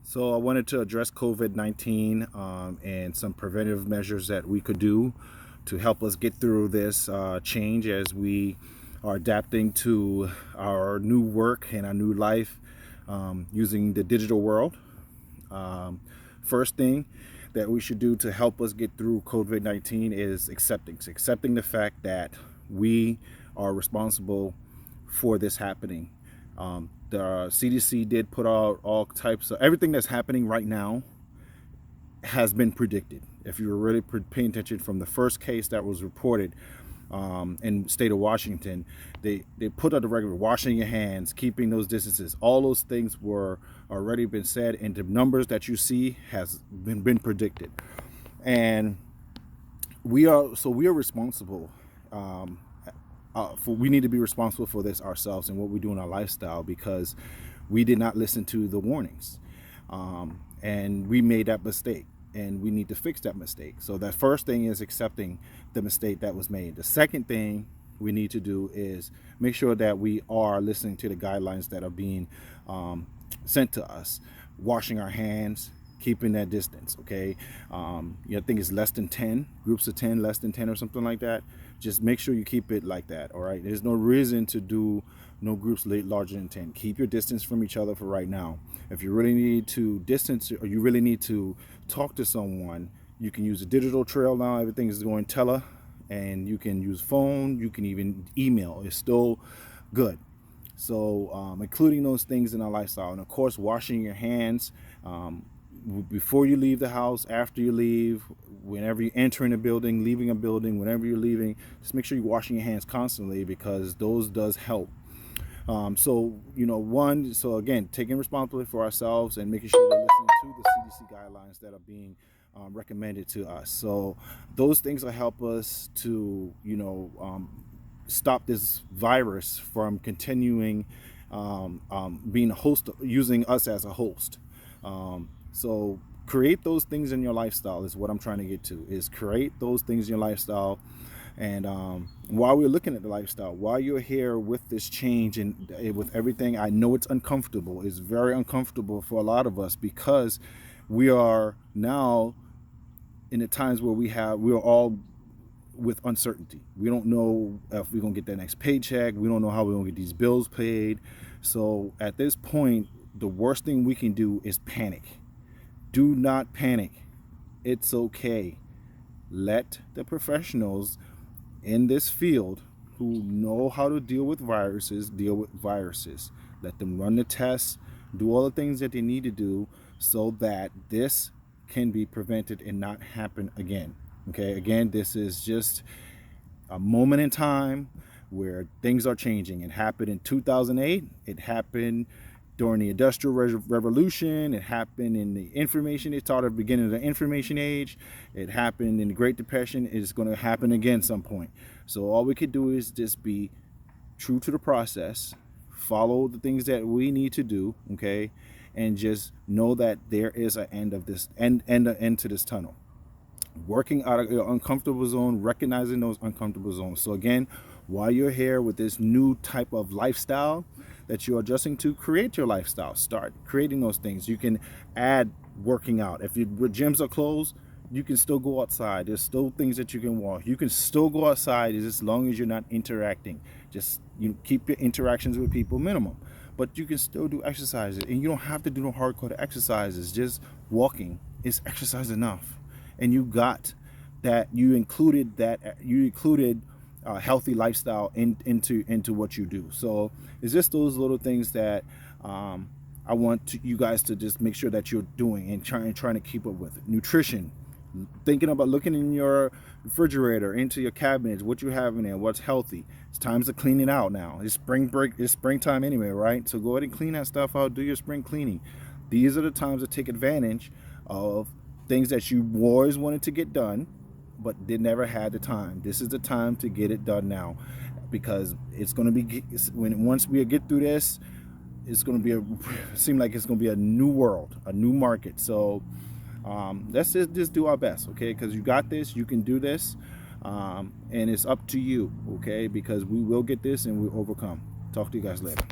So I wanted to address COVID-19 and some preventive measures that we could do to help us get through this change as we are adapting to our new work and our new life using the digital world. First thing that we should do to help us get through COVID-19 is accepting the fact that we are responsible for this happening. The CDC did put out all types of everything that's happening right now has been predicted. If you were really paying attention from the first case that was reported in the state of Washington, they put out the regular washing your hands, keeping those distances. All those things were already been said, and the numbers that you see has been predicted. And we are responsible. We need to be responsible for this ourselves and what we do in our lifestyle, because we did not listen to the warnings, and we made that mistake, and we need to fix that mistake. So that first thing is accepting the mistake that was made. The second thing we need to do is make sure that we are listening to the guidelines that are being sent to us, washing our hands, keeping that distance. Okay, I think it's less than 10 groups of 10, less than 10 or something like that. Just make sure you keep it like that. All right, there's no reason to do no groups larger than 10. Keep your distance from each other for right now. If you really need to distance, or you really need to talk to someone, you can use a digital trail now. Everything is going tele, and you can use phone, you can even email. It's still good. So including those things in our lifestyle, and of course washing your hands before you leave the house, after you leave, whenever you enter in a building, leaving a building, whenever you're leaving, just make sure you're washing your hands constantly, because those does help. So again, taking responsibility for ourselves and making sure we're listening to the CDC guidelines that are being recommended to us. So those things will help us to stop this virus from continuing being a host, using us as a host. So create those things in your lifestyle is what I'm trying to get to, is create those things in your lifestyle. And while we're looking at the lifestyle, while you're here with this change and with everything, I know it's uncomfortable. It's very uncomfortable for a lot of us, because we are now in the times where we're all with uncertainty. We don't know if we're going to get that next paycheck. We don't know how we're going to get these bills paid. So at this point, the worst thing we can do is panic. Do not panic. It's okay. Let the professionals in this field who know how to deal with viruses deal with viruses. Let them run the tests, do all the things that they need to do, so that this can be prevented and not happen again. Okay, again, this is just a moment in time where things are changing. It happened in 2008. It happened during the Industrial Revolution. It happened in the information. It started at the beginning of the information age. It happened in the Great Depression. It's going to happen again some point. So all we could do is just be true to the process, follow the things that we need to do, okay, and just know that there is an end of this, end to this tunnel. Working out of your uncomfortable zone, recognizing those uncomfortable zones. So again, while you're here with this new type of lifestyle that you're adjusting to, create your lifestyle. Start creating those things. You can add working out. If your gyms are closed, you can still go outside. There's still things that you can walk. You can still go outside as long as you're not interacting. Just keep your interactions with people minimum. But you can still do exercises, and you don't have to do no hardcore exercises. Just walking is exercise enough. And you got that. You included healthy lifestyle into what you do. So it's just those little things that I want you guys to just make sure that you're doing and trying to keep up with. Nutrition, thinking about looking in your refrigerator, into your cabinets, what you have in there, what's healthy. It's time to clean it out now. It's spring break. It's springtime anyway, right? So go ahead and clean that stuff out. Do your spring cleaning. These are the times to take advantage of things that you always wanted to get done, but they never had the time. This is the time to get it done now, because it's going to be, once we get through this, it's going to be seem like it's going to be a new world, a new market. So let's just do our best, okay? Because you got this, you can do this, and it's up to you, okay? Because we will get this and we'll overcome. Talk to you guys later.